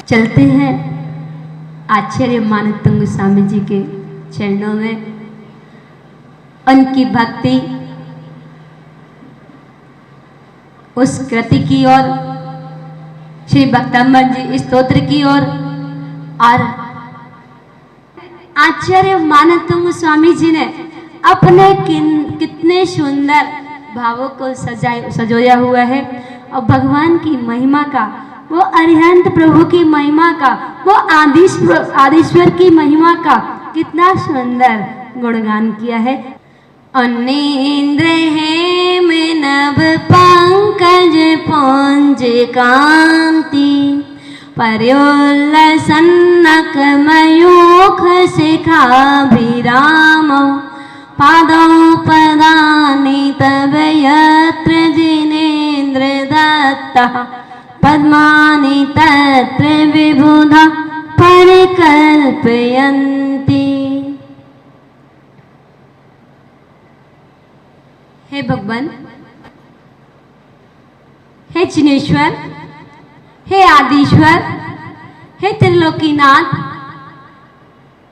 चलते हैं आचार्य मानवतंग गोस्वामी जी के चरणों में, उनकी भक्ति उस कृति की ओर, श्री भक्तम्बर जी स्तोत्र की ओर। और आचार्य मानवतंग गोस्वामी जी ने अपने कितने सुंदर भावों को सजोया हुआ है, और भगवान की महिमा का, वो अरिहंत प्रभु की महिमा का, वो आदिश्वर की महिमा का कितना सुंदर गुणगान किया है। अन्नेन्द्र हेम नभ पंकज पुंज कांति, पर्योल्लसन्नक मयूख शिखाभिराम, पादौ पदानि तव यत्र जिनेन्द्र दत्तः, पद्मानि तत्र विबुधा परिकल्पयन्ति। हे भगवान, हे जिनेश्वर, हे आदिश्वर, हे त्रिलोकीनाथ,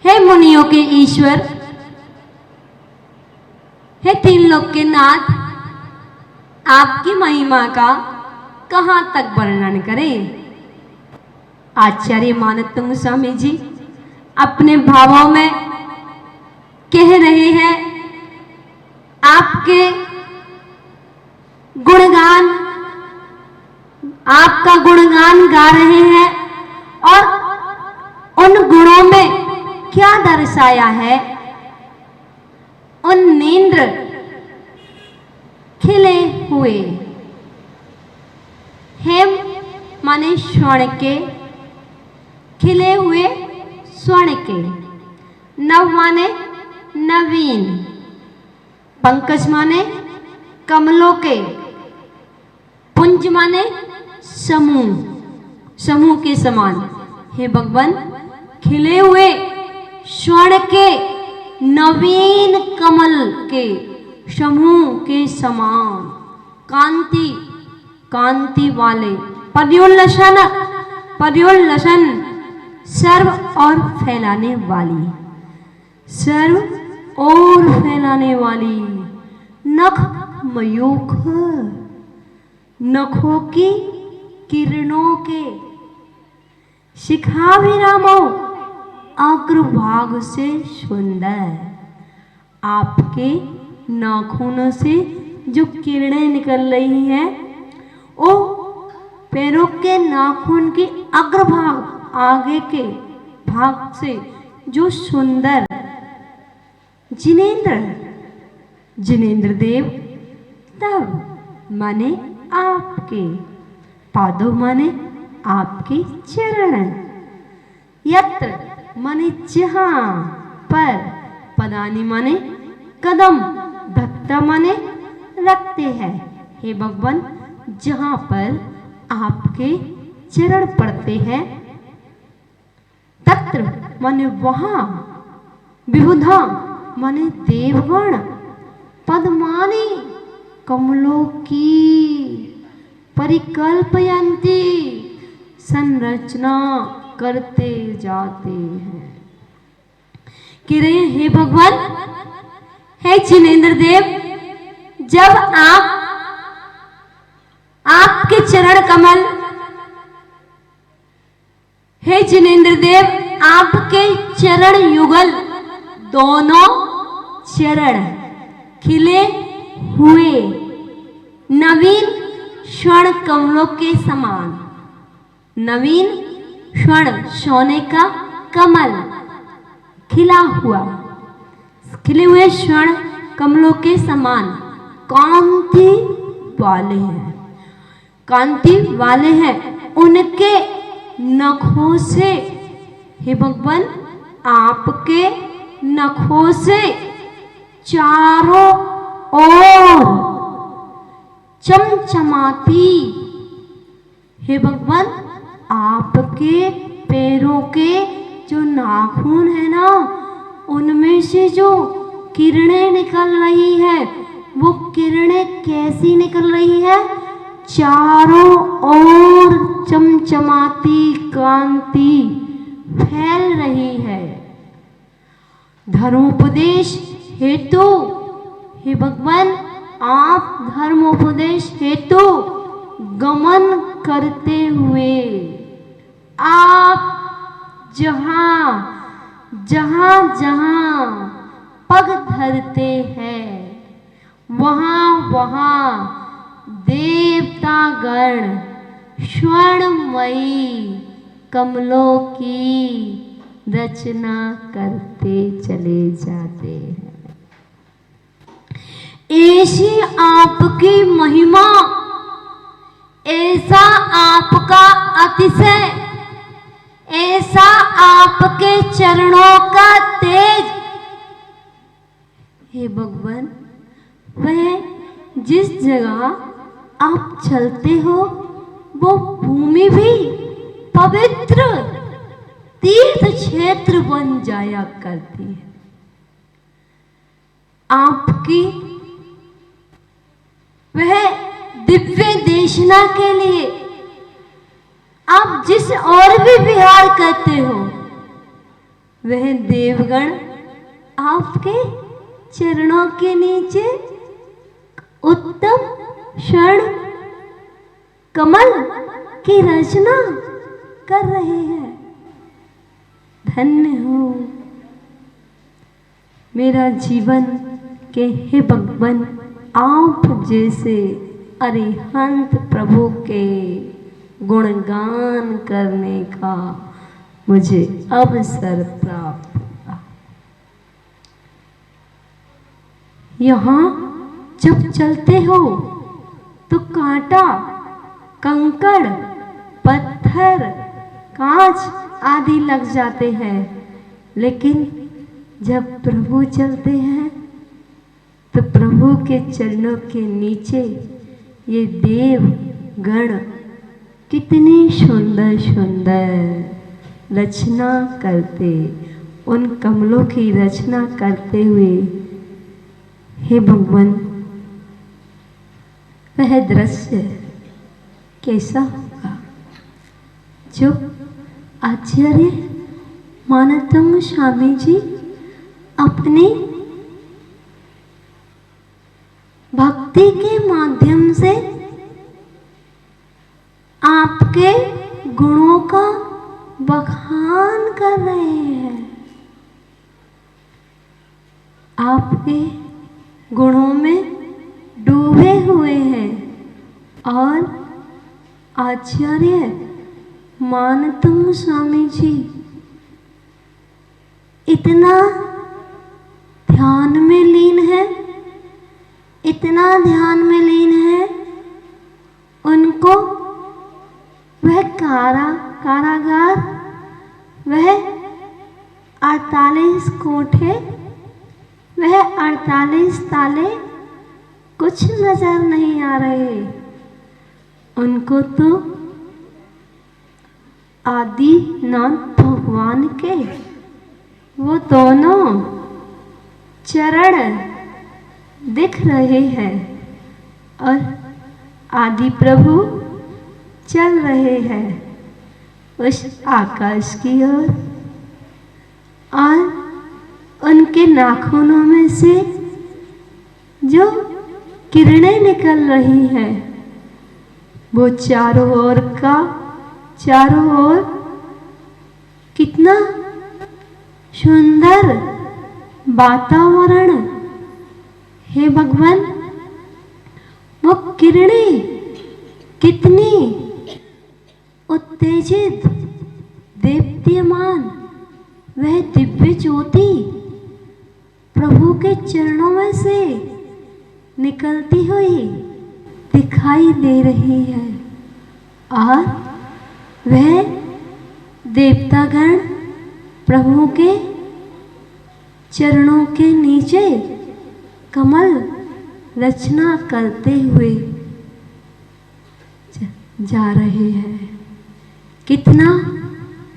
हे मुनियों के ईश्वर, हे तीन लोक के नाथ, आपकी महिमा का कहाँ तक वर्णन करें। आचार्य मानवतंग गोस्वामी जी अपने भावों में कह रहे हैं, आपके गुणगान, आपका गुणगान गा रहे हैं, और उन गुणों में क्या दर्शाया है। उन नेत्र खिले हुए, हेम माने स्वर्ण के, खिले हुए स्वर्ण के, नव माने नवीन, पंकज माने कमलों के, पुंज माने समूह, समूह के समान। हे भगवान, खिले हुए स्वर्ण के, नवीन कमल के समूह के समान, कांति, कांति वाले, पर्योल्लसन, पर्योल्लसन सर्व और फैलाने वाली, सर्व और फैलाने वाली, नख मयूख, नखों की किरणों के, शिखाभिरामो अग्रभाग से सुंदर। आपके नाखूनों से जो किरणें निकल रही हैं, वो पैरों के नाखून की अग्रभाग, आगे के भाग से जो सुंदर, जिनेंद्र, जिनेंद्र देव, तब माने आपके, पादों माने आपके चरण, यत्र माने जहां पर, पदानी माने कदम, धत्ता माने रखते हैं। हे भगवान, जहां पर आपके चरण पड़ते हैं, तत्र माने वहां, विबुधा माने देवगण, पद्मानी कमलों की, परिकल्पयन्ति संरचना करते जाते हैं। कह रहे हैं, हे भगवान, हे जिनेंद्र देव, जब आपके चरण कमल, हे जिनेंद्र देव, आपके चरण युगल, दोनों चरण खिले हुए नवीन स्वर्ण कमलों के समान, नवीन स्वर्ण सोने का कमल खिला हुआ, खिले हुए स्वर्ण कमलों के समान कांति वाले हैं, कांति वाले हैं। उनके नखों से, हे भगवान, आपके नखों से चारों ओर चमचमाती, हे भगवान, आपके पैरों के जो नाखून है ना, उनमें से जो किरणें निकल रही है, वो किरणें कैसी निकल रही है, चारों ओर चमचमाती कांति फैल रही है। धर्मोपदेश हेतु, हे भगवान, आप धर्मोपदेश हेतु गमन करते हुए आप जहां जहां पग धरते हैं वहां देवतागण स्वर्णमयी कमलों की रचना करते चले जाते हैं। ऐसी आपकी महिमा, ऐसा आपका अतिशय, ऐसा आपके चरणों का तेज, हे भगवान, वह जिस जगह आप चलते हो वो भूमि भी पवित्र तीर्थ क्षेत्र बन जाया करती है। आपकी वह दिव्य देशना के लिए आप जिस और भी विहार करते हो वह देवगण आपके चरणों के नीचे उत्तम स्वर्ण कमल की रचना कर रहे हैं। धन्य हो मेरा जीवन के हे भगवान, आप जैसे अरिहंत प्रभु के गुणगान करने का मुझे अवसर प्राप्त हुआ। यहाँ जब चलते हो तो कांटा, कंकड़, पत्थर, कांच आदि लग जाते हैं, लेकिन जब प्रभु चलते हैं तो प्रभु के चरणों के नीचे ये देव गण कितनी सुंदर सुंदर रचना करते, उन कमलों की रचना करते हुए, हे भगवान, वह दृश्य कैसा होगा जो आचार्य मानतम स्वामी जी अपनी भक्ति के माध्यम से आपके गुणों का बखान कर रहे हैं। आपके गुणों में डूबे हुए हैं और आचार्य मानतम स्वामी जी इतना ध्यान में लीन है, इतना ध्यान में लीन है, उनको वह कारागार, वह 48 कोठे, वह 48 ताले कुछ नजर नहीं आ रहे। उनको तो आदिनाथ भगवान के वो दोनों चरण दिख रहे हैं और आदि प्रभु चल रहे हैं उस आकाश की ओर, और उनके नाखूनों में से जो किरणें निकल रही हैं वो चारों ओर कितना सुंदर वातावरण, हे भगवान, वो किरणें कितनी उत्तेजित, दीप्यमान, वह दिव्य ज्योति प्रभु के चरणों में से निकलती हुई दिखाई दे रही है, और वह देवतागण प्रभु के चरणों के नीचे कमल रचना करते हुए जा रहे हैं। कितना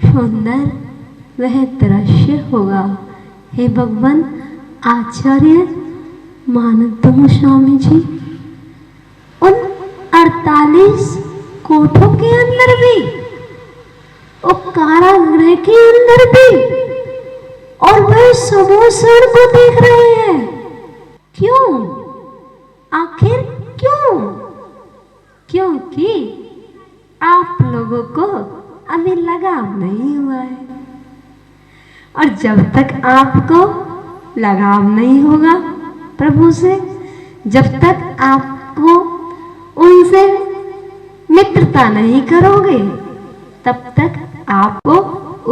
सुंदर वह दृश्य होगा, हे भगवान। आचार्य मानतम स्वामी जी उन 48 कोठों के अंदर भी, वो कारागृह के अंदर भी, और वह समोसण को देख रहे हैं। क्यों? आखिर क्यों? क्योंकि आप लोगों को अभी लगाव नहीं हुआ है, और जब तक आपको लगाव नहीं होगा प्रभु से, जब तक आपको उनसे मित्रता नहीं करोगे, तब तक आपको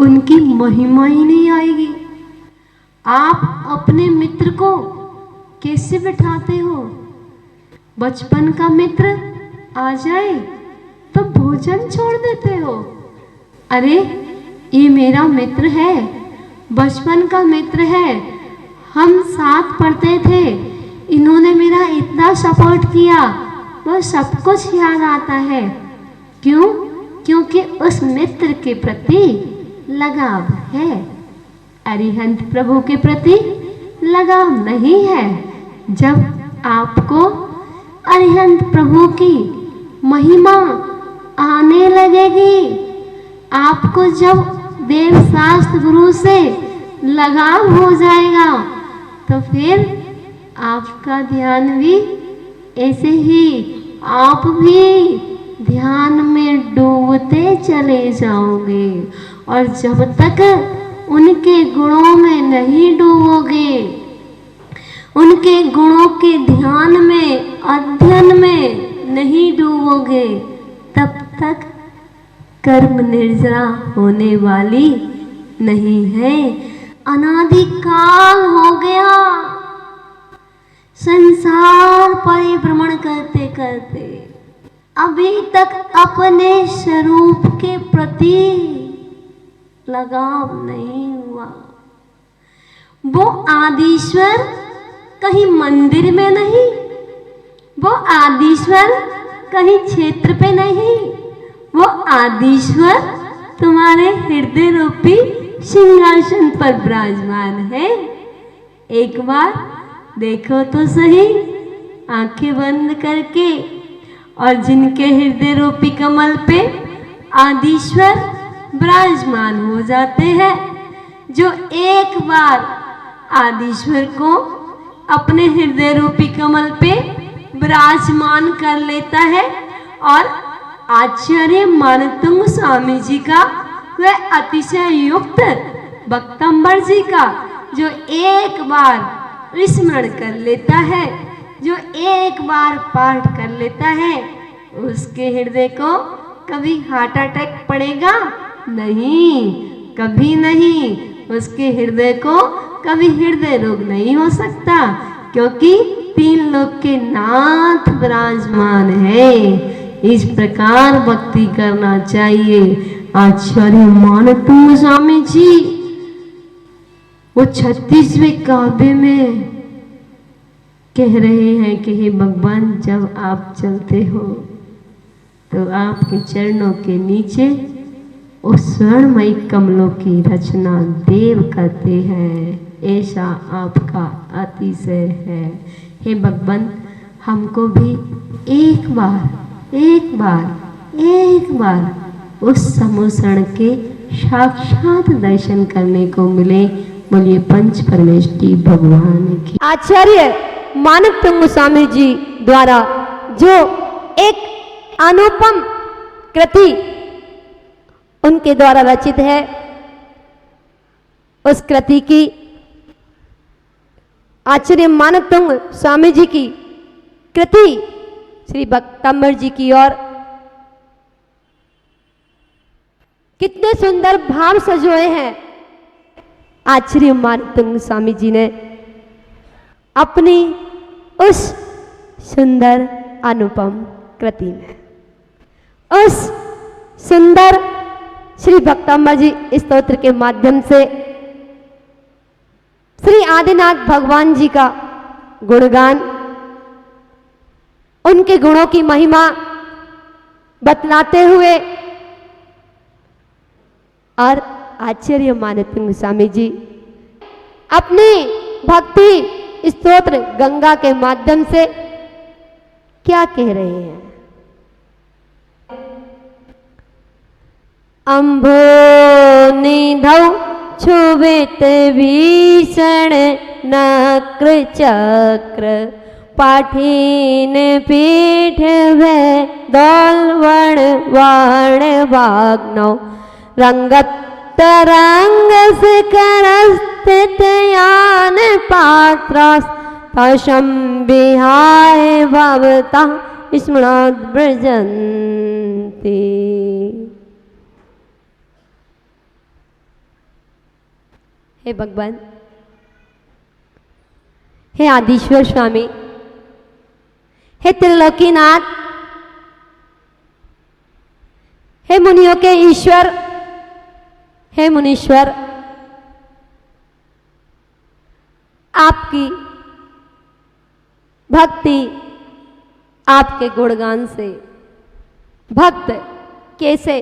उनकी महिमा ही नहीं आएगी। आप अपने मित्र को कैसे बिठाते हो? बचपन का मित्र आ जाए तो भोजन छोड़ देते हो। अरे ये मेरा मित्र है, बचपन का मित्र है, हम साथ पढ़ते थे, इन्होंने मेरा इतना सपोर्ट किया, वो सब कुछ याद आता है। क्यों? क्योंकि उस मित्र के प्रति लगाव है। अरिहंत प्रभु के प्रति लगाव नहीं है। जब आपको अरिहंत प्रभु की महिमा आने लगेगी, आपको जब देव शास्त्र गुरु से लगाव हो जाएगा, तो फिर आपका ध्यान भी ऐसे ही, आप भी ध्यान में डूबते चले जाओगे। और जब तक उनके गुणों में नहीं डूबोगे, उनके गुणों के ध्यान में, अध्ययन में नहीं डूबोगे, तब तक कर्म निर्जरा होने वाली नहीं है। अनादिकाल हो गया संसार परिभ्रमण करते करते, अभी तक अपने स्वरूप के प्रति लगाव नहीं हुआ। वो आदिश्वर कहीं मंदिर में नहीं, वो आदिश्वर कहीं क्षेत्र पे नहीं, वो आदिश्वर तुम्हारे हृदय रूपी सिंहासन पर विराजमान है। एक बार देखो तो सही, आंखें बंद करके, और जिनके हृदय रूपी कमल पे आदिश्वर विराजमान हो जाते हैं, जो एक बार आदिश्वर को अपने हृदय रूपी कमल पे विराजमान कर लेता है, और आचार्य मानतुंग स्वामी जी का वह अतिशय युक्त भक्तंबर जी का जो एक बार स्मरण कर लेता है, जो एक बार पाठ कर लेता है, उसके हृदय को कभी हार्ट अटैक पड़ेगा नहीं, कभी नहीं। उसके हृदय को कभी हृदय रोग नहीं हो सकता, क्योंकि तीन लोक के नाथ विराजमान है। इस प्रकार भक्ति करना चाहिए। आचार्य मानतुंग स्वामी जी वो 36वें काव्य में कह रहे हैं कि हे भगवान, जब आप चलते हो तो आपके चरणों के नीचे उस स्वर्णमयी कमलों की रचना देव करते हैं, ऐसा आपका अतिशय है। हे भगवान, हमको भी एक बार उस समोसण के साक्षात दर्शन करने को मिले। बोलिए पंच परमेष्टि भगवान की। आचार्य मानतुंग स्वामी जी द्वारा जो एक अनुपम कृति उनके द्वारा रचित है, उस कृति की आचार्य मानतुंग स्वामी जी की कृति श्री भक्तंबर जी की ओर कितने सुंदर भाव सजोए हैं आचार्य मानतुंग स्वामी जी ने अपनी उस सुंदर अनुपम कृति में। उस सुंदर श्री भक्तंबर जी स्तोत्र के माध्यम से श्री आदिनाथ भगवान जी का गुणगान, उनके गुणों की महिमा बतलाते हुए और आचार्य मानतुंग स्वामी जी अपनी भक्ति स्तोत्र गंगा के माध्यम से क्या कह रहे हैं? अम्भो निधौ क्षुभित भीषण नक्र चक्र पाठीन पीठ भय दौलवण वाण वाग्नौ रंगत तरंग शिखरस्थित यान पात्रास तशं विहाय भवता स्मृणात् व्रजन्ति। हे भगवान, हे आदिश्वर स्वामी, हे त्रिलोकीनाथ, हे मुनियों के ईश्वर, हे मुनीश्वर, आपकी भक्ति, आपके गुणगान से भक्त कैसे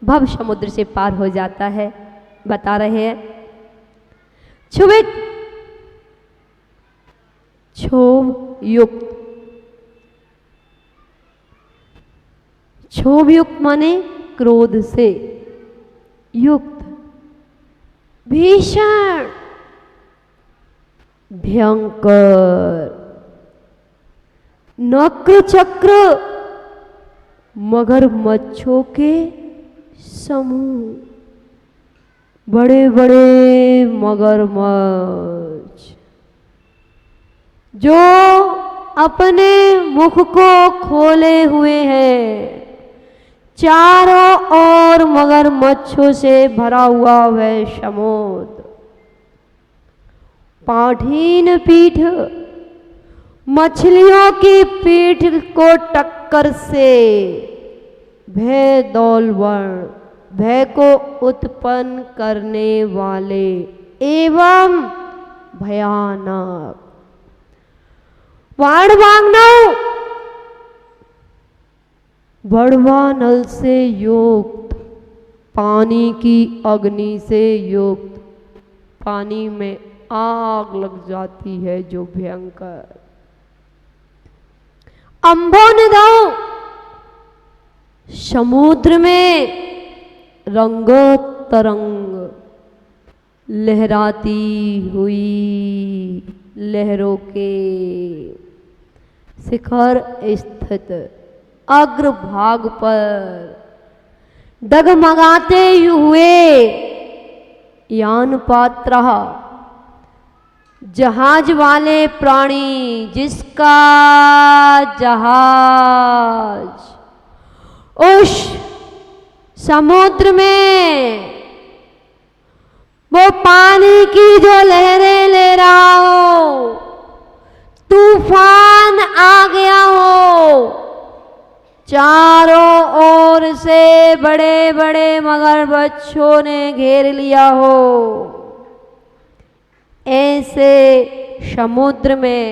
भव समुद्र से पार हो जाता है बता रहे हैं। क्षुभित क्षोभ युक्त, क्षोभ युक्त माने क्रोध से युक्त, भीषण भयंकर, नक्र चक्र मगरमच्छों के समूह, बड़े बड़े मगरमच्छ जो अपने मुख को खोले हुए हैं, चारों ओर मगरमच्छों से भरा हुआ वह समुद्र, पाठीन पीठ, मछलियों की पीठ को टक्कर से भय दौलवण, भय को उत्पन्न करने वाले एवं भयानक वाण वाग्नौ, बड़वा नल से युक्त, पानी की अग्नि से युक्त, पानी में आग लग जाती है जो भयंकर, अम्भोनिधौ समुद्र में रंगो तरंग लहराती हुई लहरों के शिखर स्थित अग्रभाग पर डगमगाते हुए यान पात्र, जहाज वाले प्राणी, जिसका जहाज उस समुद्र में वो पानी की जो लहरें ले रहा हो, तूफान आ गया हो, चारों ओर से बड़े बड़े मगरमच्छों ने घेर लिया हो, ऐसे समुद्र में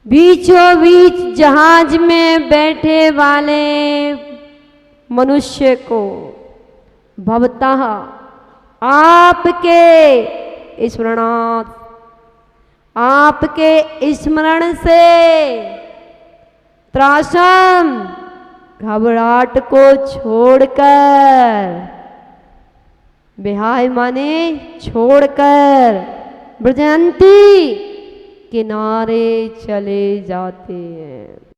बीचों बीच जहाज में बैठे वाले मनुष्य को भवतः आपके स्मरणात्, आपके स्मरण से त्रासम घबराहट को छोड़कर, विहाय माने छोड़कर, व्रजन्ति किनारे चले जाते हैं।